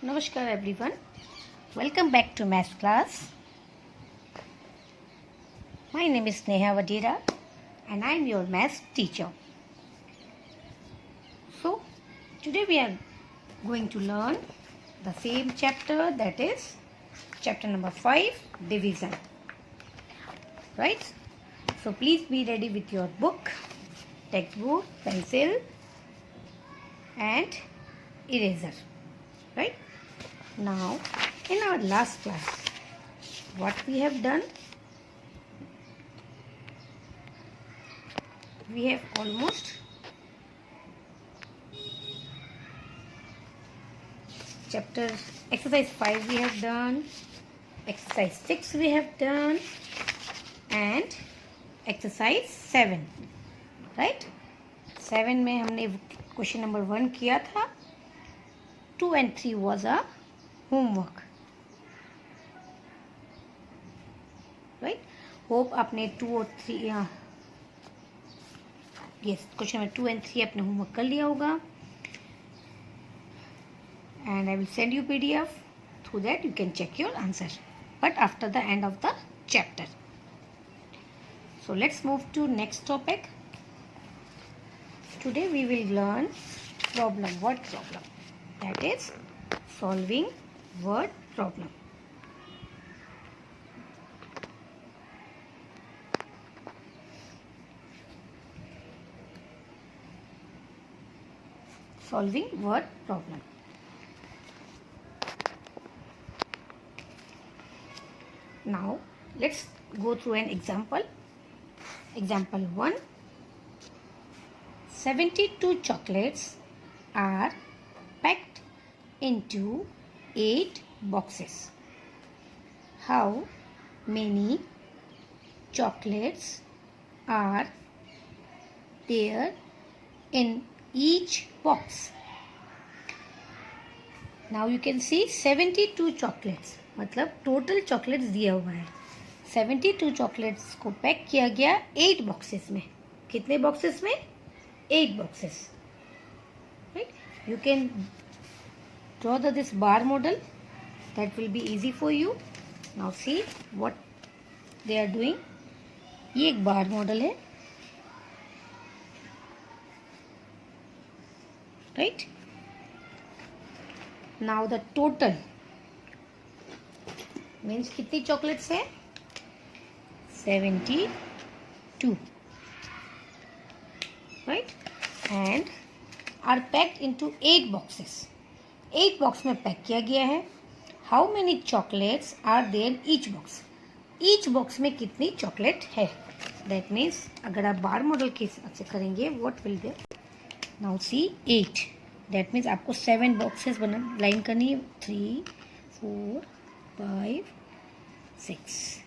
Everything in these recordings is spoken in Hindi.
Namaskar everyone. Welcome back to math class. My name is Neha Vadira and I am your math teacher. So, today we are going to learn the same chapter, that is chapter number 5, division. Right? So, please be ready with your book, textbook, pencil and eraser. Right? Now, in our last class, what we have done? We have almost chapter exercise 5 we have done, exercise 6 we have done and exercise 7. Right? 7 में हमने क्वेश्चन नंबर 1 किया था. 2 and 3 was a homework. Right? Hope आपने 2 और 3 yes, क्वेश्चन नंबर 2 and 3 आपने होमवर्क कर लिया होगा. And I will send you PDF. Through that you can check your answer. But after the end of the chapter. So let's move to next topic. Today we will learn problem, word problem. That is solving word problem. Solving word problem. Now let's go through an example. Example 1. 72 chocolates are packed into 8 boxes. How many chocolates are there in each box? Now you can see 72 chocolates, मतलब टोटल चॉकलेट्स दिया हुआ है. 72 चॉकलेट्स को पैक किया गया 8 बॉक्सेस में. कितने बॉक्सेस में? 8 boxes. Right? You can draw this bar model. That will be easy for you. Now see what they are doing. ये एक बार मॉडल है. Right? Now the total means कितनी चॉकलेट्स है? 72. Right? And are packed into 8 boxes. 8 box में पैक किया गया है. How many chocolates are there each box? Each box में कितनी चॉकलेट है? दैट मीन्स अगर आप बार मॉडल के हिसाब से करेंगे what will there? Now see 8. That means आपको 7 बॉक्सेस बना लाइन करनी है. 3 4 5 6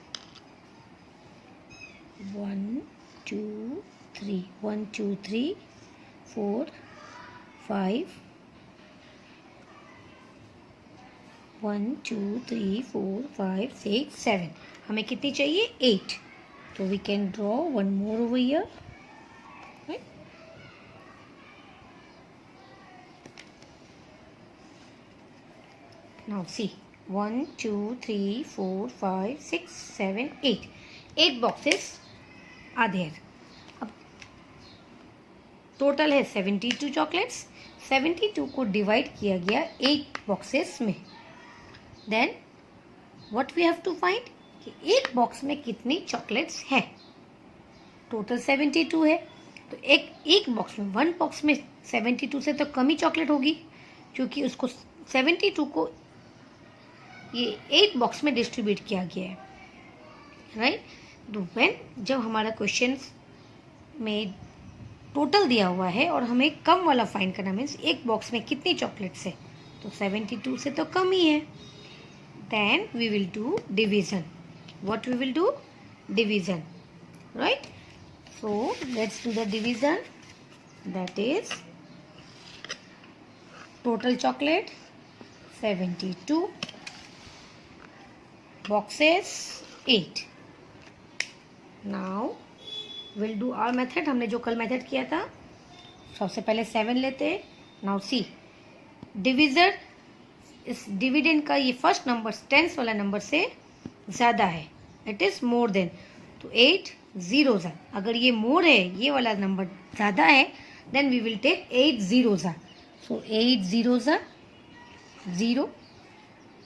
1 2 3 1 2 3 4 5 1 2 3 4 5 6 7. हमें कितनी चाहिए? 8. तो we can draw one more over here. Right? Now see 1 2 3 4 5 6 7 8. 8 boxes are there. अब टोटल है 72 चॉकलेट्स. 72 को डिवाइड किया गया 8 बॉक्सेस में. Then what we have to find कि एक बॉक्स में कितनी चॉकलेट्स हैं. टोटल 72 है. तो एक बॉक्स में, वन बॉक्स में 72 से तो कम ही चॉकलेट होगी, क्योंकि उसको 72 को ये 8 बॉक्स में डिस्ट्रीब्यूट किया गया है. राइट? तो व्हेन जब हमारा क्वेश्चन में टोटल दिया हुआ है और हमें कम वाला फाइंड करना, मीन्स एक बॉक्स में कितनी चॉकलेट्स है, तो 72 से तो कम ही है. Then we will do division. What we will do? Division. Right? So let's do the division. That is total chocolate 72. Boxes 8. Now we'll do our method. हमने जो कल मेथड किया था, सबसे पहले 7 लेते हैं. Now see, divisor इस डिविडेंड का ये फर्स्ट नंबर टेंस वाला नंबर से ज़्यादा है, इट इज़ मोर देन, तो 8 zeros are. अगर ये मोर है, ये वाला नंबर ज़्यादा है, then we will take 8 zeros are. So 8 zeros are 0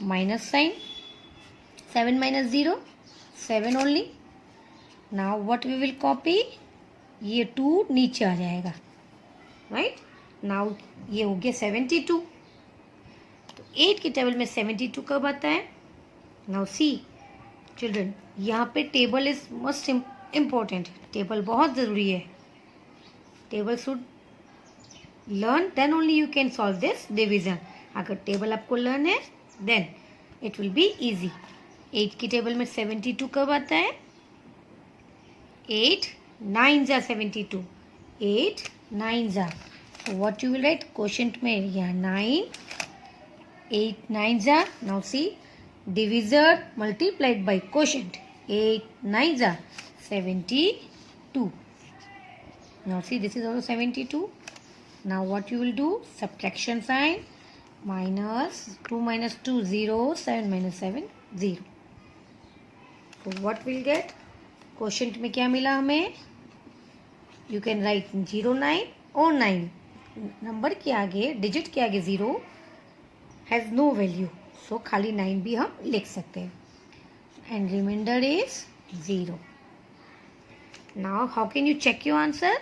minus sign, 7 minus 0 7 only. Now what we will copy, ये 2 नीचे आ जाएगा, राइट. नाउ ये हो गया 72. तो 8 की टेबल में 72 कब आता है? नाउ सी चिल्ड्रन, यहाँ पे table is most important. Table बहुत ज़रूरी है. Table should learn, then only you can solve this division. अगर टेबल आपको लर्न है then it will be easy. 8 की टेबल में 72 कब आता है? 8 9s are 72. 8 9s are. So what you will write? Quotient में यहाँ 9, 8 9s are. Now see, divisor multiplied by quotient. 8 9s are 72. Now see, this is also 72. Now what you will do? Subtraction sign. Minus 2 minus 2 0, 7 minus 7 0. So what we'll get? Quotient में क्या मिला हमें? You can write 0 9 or 9. Number के आगे, डिजिट के आगे 0 हैज़ नो वैल्यू, सो खाली 9 भी हम लिख सकते हैं. And remainder is 0. Now how can you check your answer?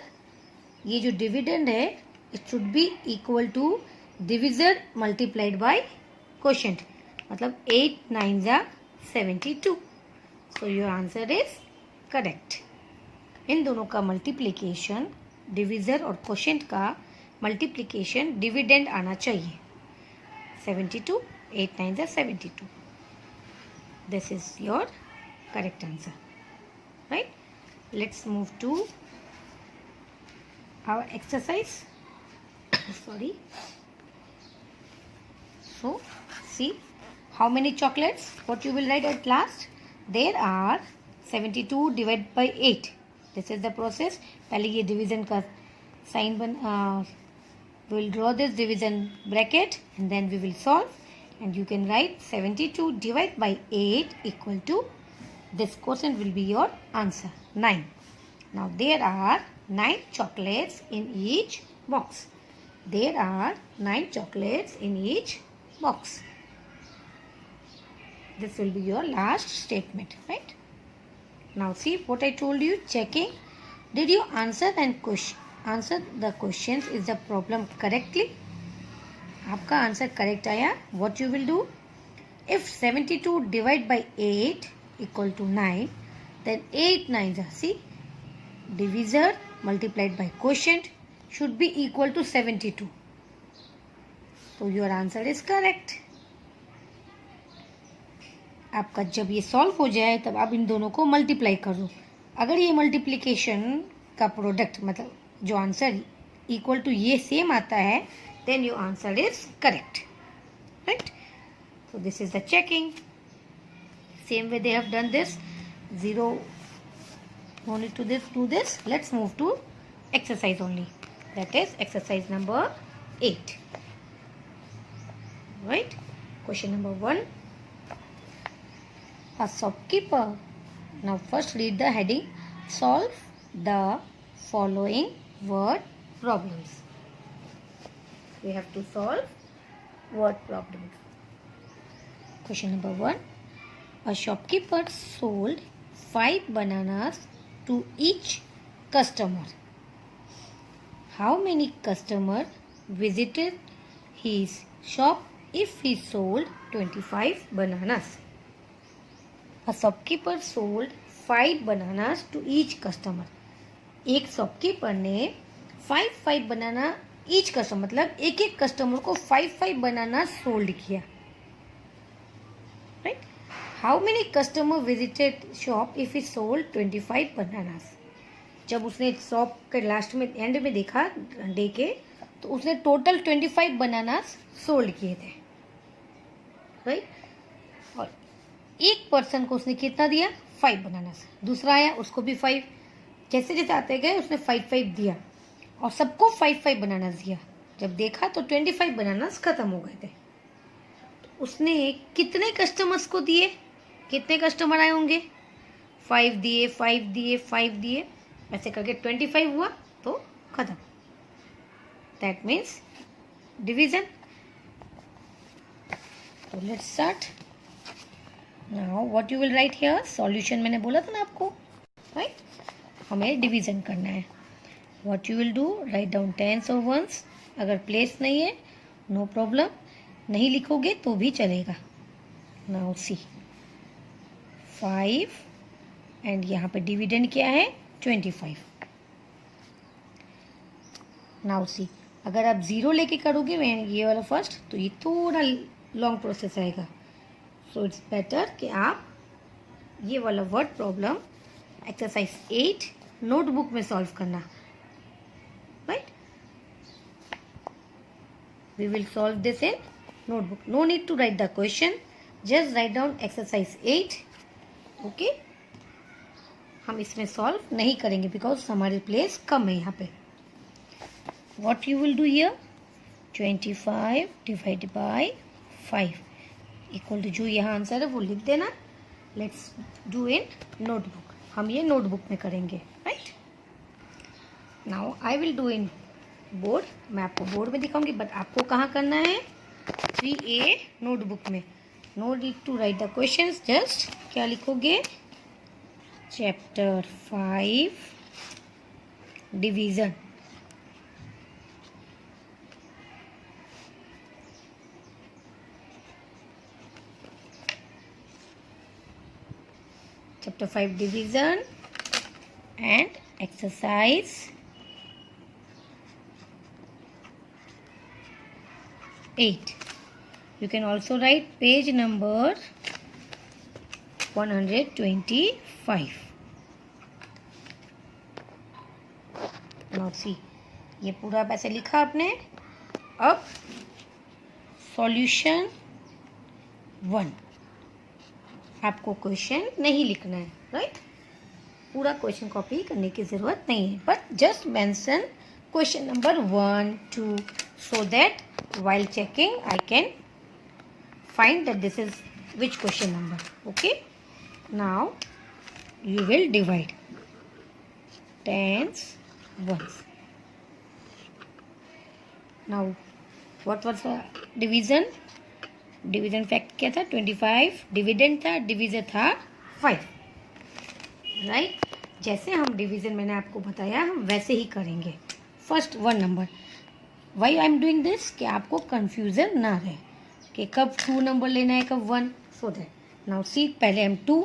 ये जो डिविडेंड है it should be equal to divisor multiplied by quotient. मतलब 8 9s are 72. So your answer is correct. इन दोनों का मल्टीप्लिकेशन, डिविजर और क्वोशेंट का मल्टीप्लिकेशन डिविडेंड आना चाहिए. 72, 8 9s are 72. This is your correct answer, right? Let's move to our exercise. Sorry. So see how many chocolates. What you will write at last? There are 72 divided by 8. This is the process. पहले ये division का sign we will draw this division bracket and then we will solve, and you can write 72 divided by 8 equal to, this quotient will be your answer, 9. Now there are 9 chocolates in each box. There are 9 chocolates in each box. This will be your last statement, right? Now see what I told you, checking. Did you answer the questions is the problem correctly? आपका आंसर करेक्ट आया. What you will do? If 72 divided by 8 equal to 9, then 8 9s are, see, divisor multiplied by quotient should be equal to 72. So your answer is correct. आपका जब ये सॉल्व हो जाए तब आप इन दोनों को मल्टीप्लाई कर दो. अगर ये मल्टीप्लिकेशन का प्रोडक्ट मतलब जो आंसर इक्वल टू ये सेम आता है, then your answer is correct, right? So this is the checking. Same way they have done this. 0 only to this, do this. Let's move to exercise only. That is exercise number 8. Right? Question number 1. A shopkeeper. Now first read the heading. Solve the following word problems. We have to solve word problems. Question number 1. A shopkeeper sold 5 bananas to each customer. How many customers visited his shop if he sold 25 bananas? A shopkeeper sold 5 bananas to each customer. एक शॉपकीपर ने 5 बनाना ईच कस्टमर, मतलब एक एक कस्टमर को 5 बनाना सोल्ड किया, right? How many customer visited shop if he sold 25 bananas? जब उसने शॉप के लास्ट में एंड में देखा डे के, तो उसने टोटल 25 बनानास सोल्ड किए थे, राइट? और एक पर्सन को उसने कितना दिया? 5 बनानास. दूसरा आया, उसको भी 5. जैसे जैसे आते गए उसने 5 दिया और सबको 5 बनानास दिया. जब देखा तो 25 बनानास खत्म हो गए थे. तो उसने कितने कस्टमर्स को दिए, कितने कस्टमर आए होंगे, 5 दिए, 5 दिए, 5 दिए, ऐसे करके 25 हुआ तो खत्म. That means division. तो let's start. Now what you will write here, solution मैंने बोला था ना आपको, राइट. हमें डिवीजन करना है. What you will do, write down tens और वंस. अगर प्लेस नहीं है नो प्रॉब्लम, नहीं लिखोगे तो भी चलेगा. नाउ सी 5 एंड यहाँ पे डिविडेंड क्या है 25. नाउ सी अगर आप 0 लेके करोगे मैं ये वाला फर्स्ट तो ये थोड़ा लॉन्ग प्रोसेस आएगा. सो इट्स बेटर कि आप ये वाला वर्ड प्रॉब्लम एक्सरसाइज 8 नोटबुक में सॉल्व करना, right. We will solve this in notebook. No need to write the question, just write down exercise 8. Okay, हम इसमें सॉल्व नहीं करेंगे बिकॉज हमारे प्लेस कम है यहाँ पे. What you will do here, 25 divide by 5 equal to, जो यहाँ आंसर है वो लिख देना. Let's do in notebook. हम ये नोटबुक में करेंगे, right. Now I will do in board. मैं आपको बोर्ड में दिखाऊंगी बट आपको कहाँ करना है, 3A नोटबुक में. No need to write the questions, just क्या लिखोगे, chapter 5 division. Chapter 5 division and exercise 8. You can also write page number 125. Now see, ये पूरा पैसे लिखा आपने. अब सॉल्यूशन 1, आपको क्वेश्चन नहीं लिखना है, राइट. पूरा क्वेश्चन कॉपी करने की ज़रूरत नहीं है, but just mention question number 1, 2 so that while checking I can find that this is which question number. Okay, now you will divide tens ones. Now what was the division, division fact क्या था 25, डिविडेंड था, डिविजन था 5, राइट. जैसे हम डिवीजन मैंने आपको बताया हम वैसे ही करेंगे. First 1 number. Why I am doing this, कि आपको कंफ्यूजन ना रहे कि कब 2 नंबर लेना है कब 1. सो दैट नाउ सी, पहले हम 2,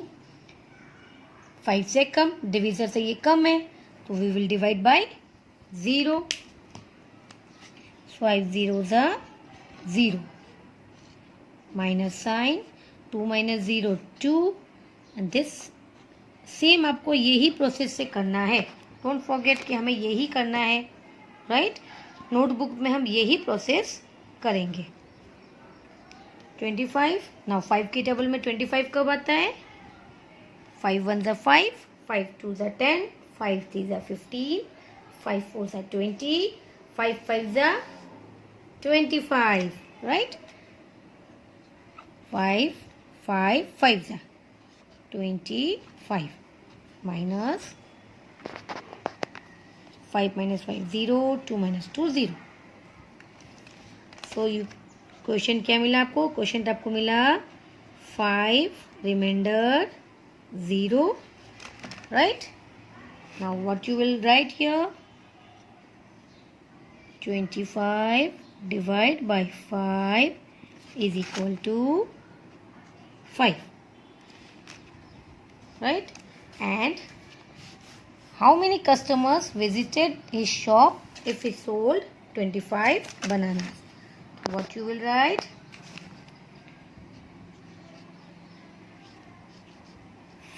5 से कम, डिविजन से ये कम है तो we will divide by 0. 5 zeros are 0. Minus sign, 2 minus 0 2 and this same आपको यही प्रोसेस से करना है. डोंट फॉरगेट कि हमें यही करना है, राइट. नोटबुक में हम यही प्रोसेस करेंगे. 25. नाउ 5 की टेबल में 25 कब आता है, 5 1s are 5, 5 2s are 10, 5 3s are 15, 5 4s are 20, 5 5s are 25, right. 5 5 5s are 25 minus 5 minus 5 0, 2 minus 2 0. So you question क्या मिला आपको, क्वेश्चन आपको मिला 5 remainder 0, right. Now what you will write here, 25 divide by 5 is equal to 5, right. And how many customers visited his shop if he sold 25 bananas? What you will write,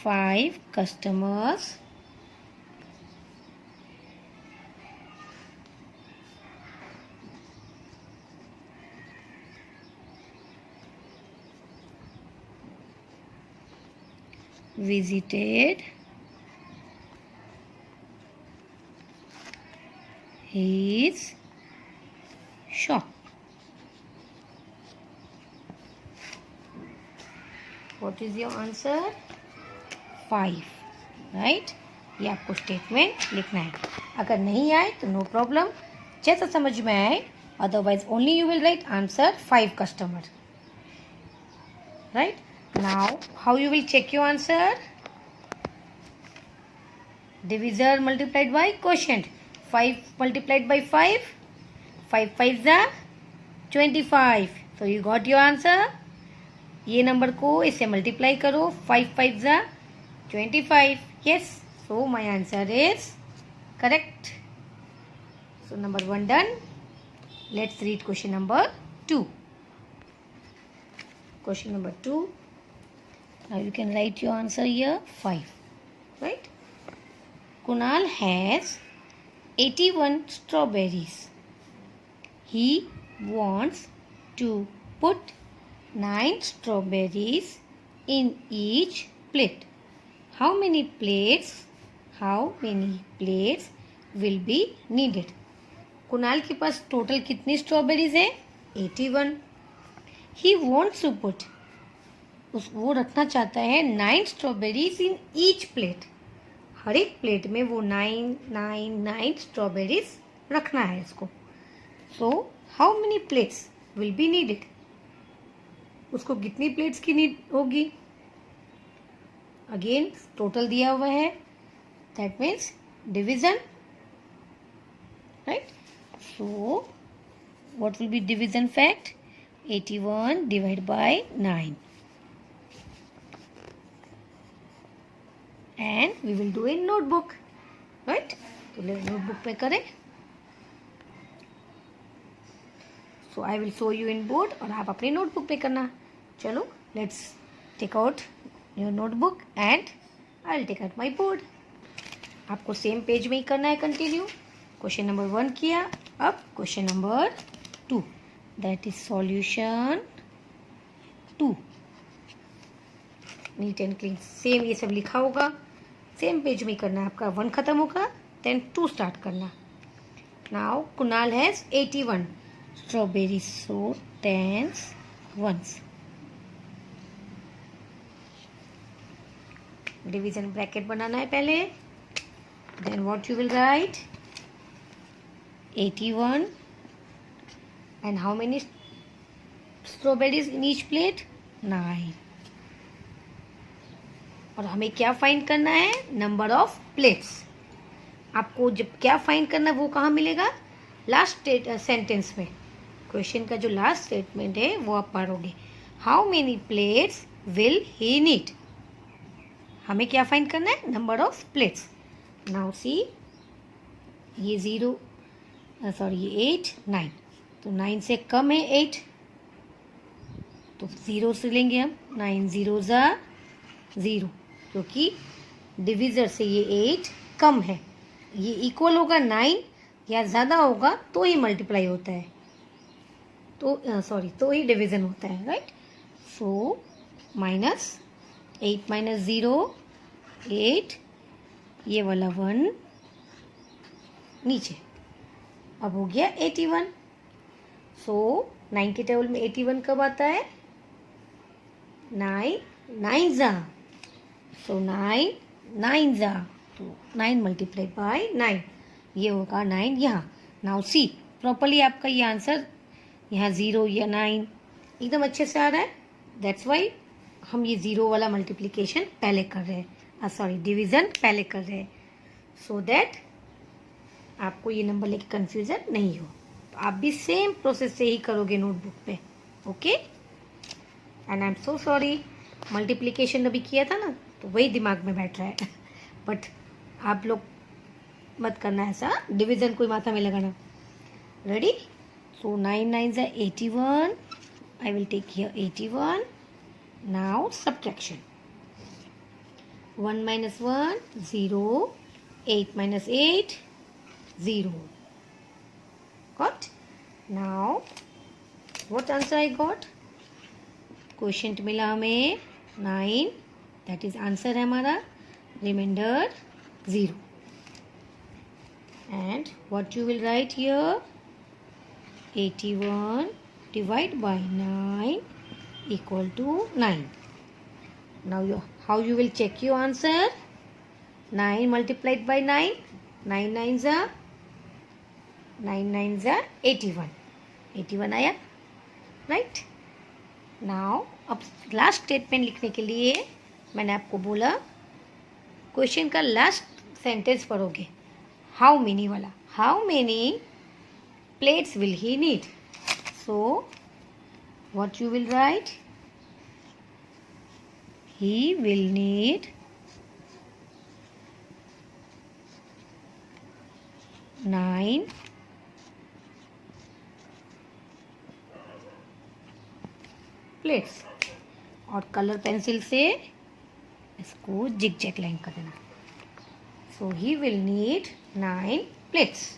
5 customers visited his shop. What is your answer? 5, right? ये आपको स्टेटमेंट लिखना है. अगर नहीं आए तो नो प्रॉब्लम, जैसा समझ में आए. Otherwise only you will write answer 5 customer. Right? Now how you will check your answer? Divisor multiplied by quotient. 5 multiplied by 5. 5 5s are 25. So you got your answer. ये नंबर को इससे मल्टीप्लाई करो. 5 5s are 25. Yes. So my answer is correct. So number 1 done. Let's read question number 2. Question number 2. Now you can write your answer here 5. Right? Kunal has 81 strawberries. He wants to put 9 strawberries in each plate. How many plates will be needed? Kunal के पास टोटल कितनी स्ट्रॉबेरीज है? 81. He wants to put, वो रखना चाहता है 9 स्ट्रॉबेरीज इन ईच प्लेट. हर एक प्लेट में वो 9 स्ट्रॉबेरीज रखना है इसको. So how many plates will be needed? उसको कितनी प्लेट्स की नीड होगी? अगेन टोटल दिया हुआ है, that means division. Right? So what will be division fact? 81 divide by 9. And we will do in notebook, right? तो notebook पे करें. So I will show you in board और आप अपनी notebook पे करना. चलो, let's take out your notebook and I'll take out my board. आपको सेम पेज में ही करना है कंटिन्यू. क्वेश्चन नंबर 1 किया. अब question number 2, that is solution 2. Neat and clean same ये सब लिखा होगा. सेम पेज में करना है. आपका 1 खत्म होगा, देन 2 स्टार्ट करना. Now Kunal has 81 strawberries, so 10 1s. Division bracket बनाना है पहले. Then what you will write? 81 and how many strawberries in each plate? 9. और हमें क्या फाइंड करना है? Number of plates. आपको जब क्या फाइंड करना है वो कहाँ मिलेगा? लास्ट सेंटेंस में. क्वेश्चन का जो लास्ट स्टेटमेंट है वो आप पढ़ोगे. How many plates will he need? हमें क्या फाइंड करना है? Number of plates. Now see, ये 8 9. तो 9 से कम है 8, तो 0 से लेंगे हम. 9 0s are 0, क्योंकि डिविजर से ये 8 कम है. ये इक्वल होगा 9 या ज़्यादा होगा तो ही मल्टीप्लाई होता है, तो ही डिवीजन होता है. राइट? सो -8 - 0 8, ये वाला 1 नीचे. अब हो गया 81. सो 9 के टेबल में 81 कब आता है? 9 9s are. So 9 9s are. तो 9 मल्टीप्लाइड बाय 9, ये होगा 9 यहाँ. नाउ सी, प्रॉपरली आपका ये आंसर यहाँ 0 या 9 एकदम अच्छे से आ रहा है. दैट्स वाई हम ये 0 वाला मल्टीप्लिकेशन पहले कर रहे हैं, डिवीज़न पहले कर रहे हैं, सो दैट आपको ये नंबर लेके कंफ्यूजन नहीं हो. तो आप भी सेम प्रोसेस से ही करोगे नोटबुक पे. Okay? And I am so sorry, multiplication अभी किया था ना तो वही दिमाग में बैठ रहा है. बट आप लोग मत करना ऐसा, डिवीज़न कोई माथा में लगाना. Ready? So 9 9s are 81. I will take here 81. Now subtraction. 1 - 1 0. 8 - 8 0. Got? Now what answer I got? Question मिला हमें 9, दैट इज आंसर है हमारा. Remainder 0. And what you will write here? 81 divide by 9 equal to 9. Now how you will check your answer? 9 multiplied by 9. 9 9s are 81. 81 आया, राइट. नाउ अब लास्ट स्टेटमेंट लिखने के लिए मैंने आपको बोला क्वेश्चन का लास्ट सेंटेंस पढ़ोगे. हाउ मेनी वाला. How many plates will he need? So what you will right? He will need 9 plates. और कलर पेंसिल से इसको जिग जैग लाइन कर देना. सो ही विल नीड 9 प्लेट्स.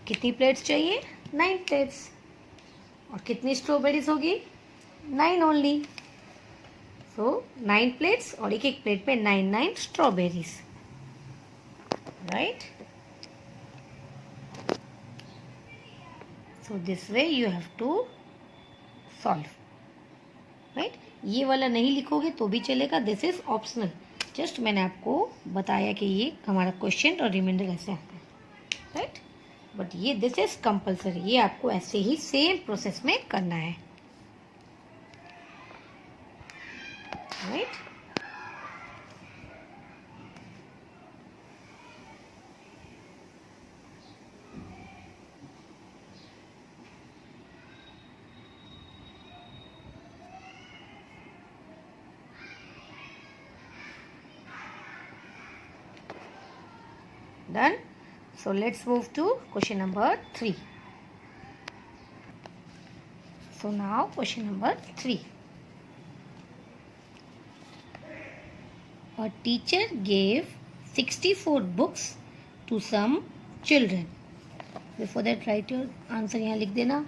कितनी प्लेट्स चाहिए? 9 प्लेट्स. और कितनी स्ट्रॉबेरीज होगी? 9 ओनली. सो 9 प्लेट्स और एक एक प्लेट पे 9 strawberries, right. So this way you have to solve, right. ये वाला नहीं लिखोगे तो भी चलेगा, दिस इज ऑप्शनल. जस्ट मैंने आपको बताया कि ये हमारा क्वेश्चन और रिमाइंडर ऐसे आता है, राइट. बट ये दिस इज कंपल्सरी. ये आपको ऐसे ही सेम प्रोसेस में करना है, right? Done. So let's move to question number 3. So now question number 3. A teacher gave 64 books to some children. Before that, write your answer. यहाँ लिख देना.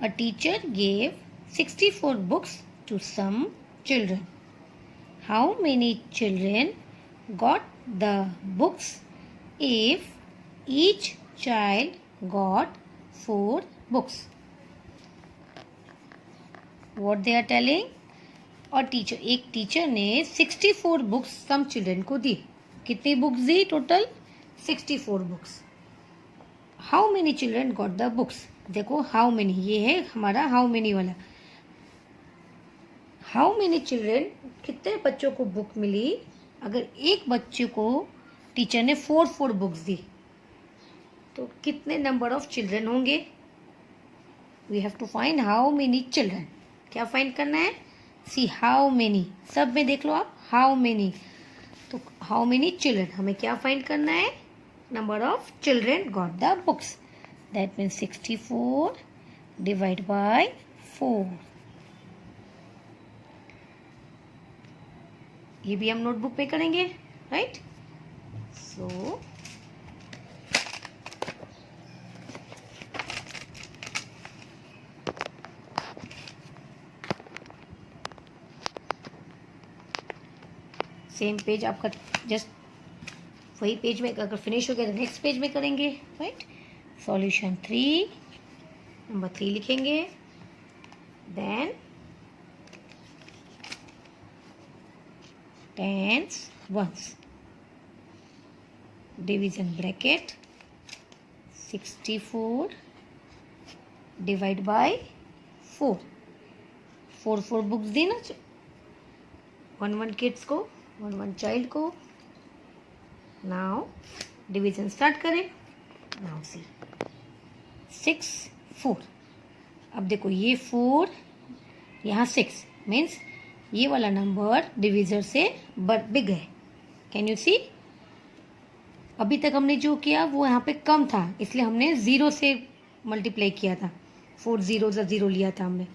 A teacher gave 64 books to some children. How many children got the books if each child got 4 books? What they are telling? और एक टीचर ने 64 बुक्स सम चिल्ड्रन को दी. कितनी books the? Total 64 books. How many children got the books? देखो हाउ मेनी, ये है हमारा हाउ मेनी वाला. हाउ मेनी चिल्ड्रन, कितने बच्चों को बुक मिली? अगर एक बच्चे को टीचर ने 4 बुक्स दी तो कितने नंबर ऑफ चिल्ड्रन होंगे? We have to find how many children. क्या फाइंड करना है? सी हाउ मेनी, सब में देख लो आप. हाउ मेनी, तो हाउ मेनी चिल्ड्रन हमें क्या फाइंड करना है? Number of children got the books. That means 64 divide by 4. ये भी हम नोटबुक पे करेंगे, राइट. सो सेम पेज आपका, जस्ट वही पेज में अगर फिनिश हो गया तो नेक्स्ट पेज में करेंगे, राइट. सॉल्यूशन 3, नंबर 3 लिखेंगे. Then tens ones, division bracket 64 divide by 4. 4 books दी ना 1 किड्स को, 1 चाइल्ड को. नाउ डिवीजन स्टार्ट करें. Now see 6 4. अब देखो ये 4 यहाँ 6 मीन्स ये वाला नंबर डिविजर से बिग है. Can you see? अभी तक हमने जो किया वो यहाँ पे कम था, इसलिए हमने 0 से मल्टीप्लाई किया था. 4 0 0 लिया था हमने,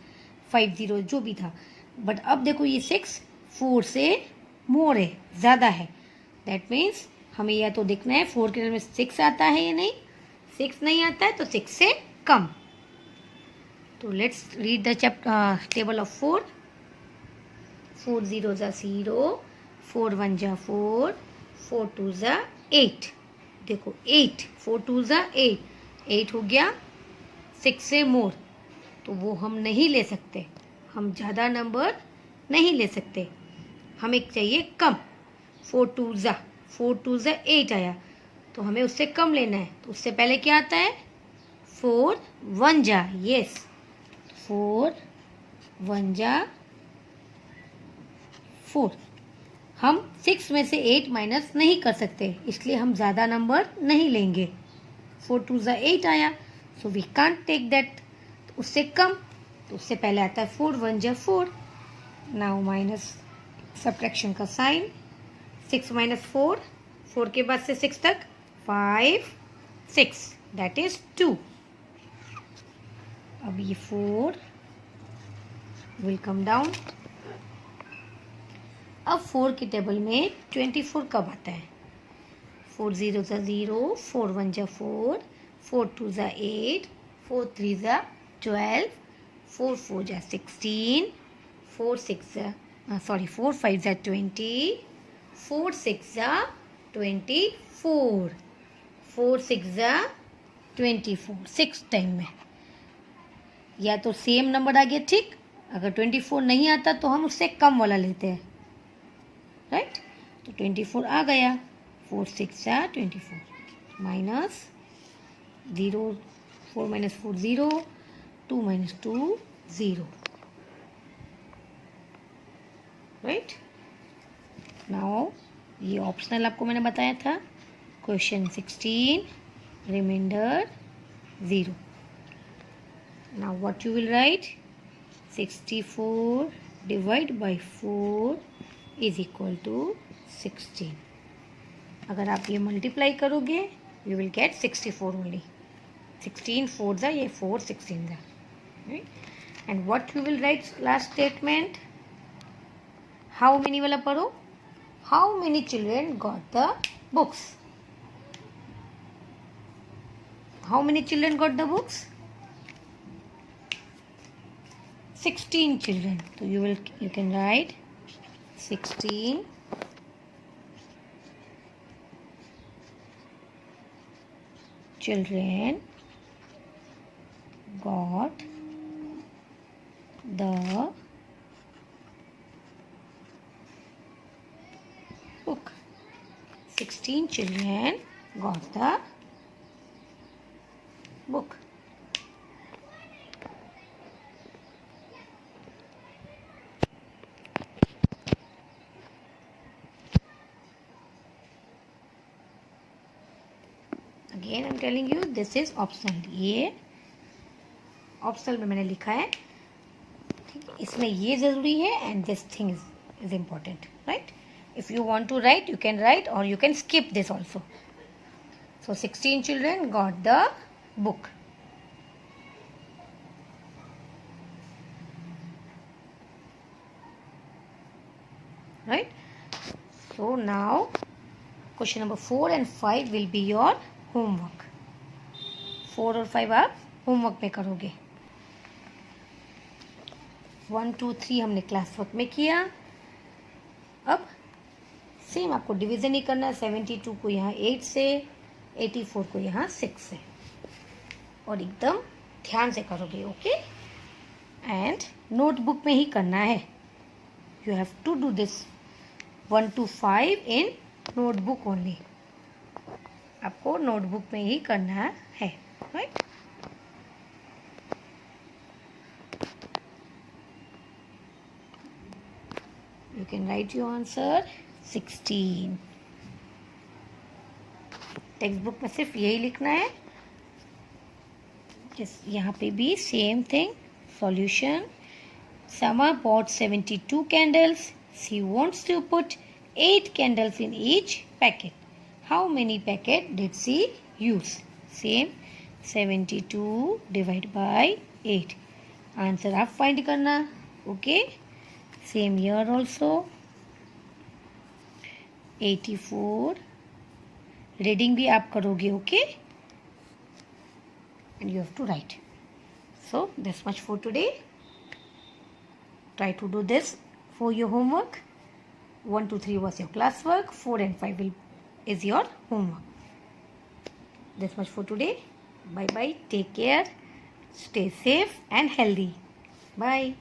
5 0 जो भी था. बट अब देखो ये 6 4 से मोर है, ज़्यादा है. दैट मीन्स हमें या तो देखना है 4 के अंदर में 6 आता है या नहीं. 6 नहीं आता है तो 6 से कम. तो let's read the table of 4. 4 0 0, 4 1 4, 4 2 8. देखो 8, 4 2 8, 8 हो गया. 6 से मोर तो वो हम नहीं ले सकते. हम ज़्यादा नंबर नहीं ले सकते, हमें चाहिए कम। 4 टू ज़ा 8 आया, तो हमें उससे कम लेना है। तो उससे पहले क्या आता है? 4 1 जा, यस, 4 1 जा 4। हम 6 में से 8 माइनस नहीं कर सकते, इसलिए हम ज़्यादा नंबर नहीं लेंगे। 4 टू ज़ा 8 आया, so we can't take that. उससे कम, तो उससे पहले आता है 4 1 जा 4। नाउ माइनस सब्ट्रैक्शन का साइन, 6 माइनस 4, 4 के बाद से 6 तक 5 6, दैट इज 2। अब ये 4 विल कम डाउन। अब 4 की टेबल में 24 कब आता है? 4 0 ज़ा 0, 4 1 ज़ा 4, 4 2 ज़ा 8, 4 3 ज़ा 12, 4 4 ज़ा 16, 4 5 ज़ा 20, 4 6 ज़ा 24, 4 6 ज़ा 24, 6 टाइम में। या तो सेम नंबर आ गया, ठीक। अगर 24 नहीं आता तो हम उससे कम वाला लेते हैं, राइट। तो 24 आ गया, 4 6 ज़ा 24, minus 0, 4 minus 4 0, 2 minus 2 0, right. Now ये ऑप्शनल आपको मैंने बताया था। Question 16, remainder 0। Now what you will write? 64 divide by 4 is equal to 16। अगर आप ये मल्टीप्लाई करोगे यू विल गेट 64 ओनली। 16 4 ज़ा, ये 4 16 ज़ा, and what you will right last statement? How many वाला पढ़ो। How many children got the books? How many children got the books? 16 children. So you can write 16 children got the book. 16 children got the book. Again I'm telling you this is optional. ये ऑप्शनल में मैंने लिखा है, ठीक है। इसमें ये ज़रूरी है and this thing is important, right. If you want to write you can write और you can skip this also. So 16 children got the book. Right? So now question number 4 and 5 will be your homework. 4 और 5 आप होमवर्क में करोगे। 1 2 3 हमने क्लास वर्क में किया। अब सेम आपको डिवीज़न ही करना है। 72 को यहाँ 8 से, 84 को यहाँ 6 से, और एकदम ध्यान से करोगे, ओके। एंड नोटबुक में ही करना है। You have to do this 1 to 5 इन नोटबुक ओनली। आपको नोटबुक में ही करना है, right. You can write your answer 16. Text book में सिर्फ यही लिखना है। यहाँ पे भी same thing, solution. Sama bought 72 candles. She wants to put 8 candles in each packet. How many packets did she use? Same, 72 divided by 8. Answer आप find करना, okay? Same here also. 84. Reading भी आप करोगे, okay? And you have to write. So this much for today. Try to do this for your homework. 1 2 3 was your classwork. 4 and 5 is your homework. This much for today. Bye bye. Take care. Stay safe and healthy. Bye.